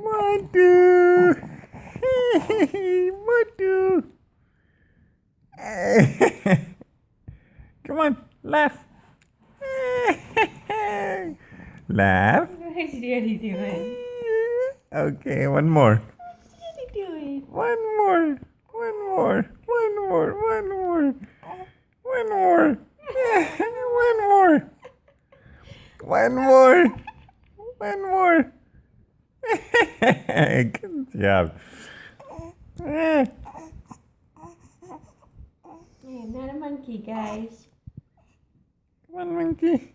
Madu. Madu. Come on, laugh. Laugh. What's Daddy doing? Okay, one more. What's Daddy doing? One more. One more. One more. One more. One more. One more. One more. One more. Good job. Hey, I'm not a monkey, guys. Come on, monkey.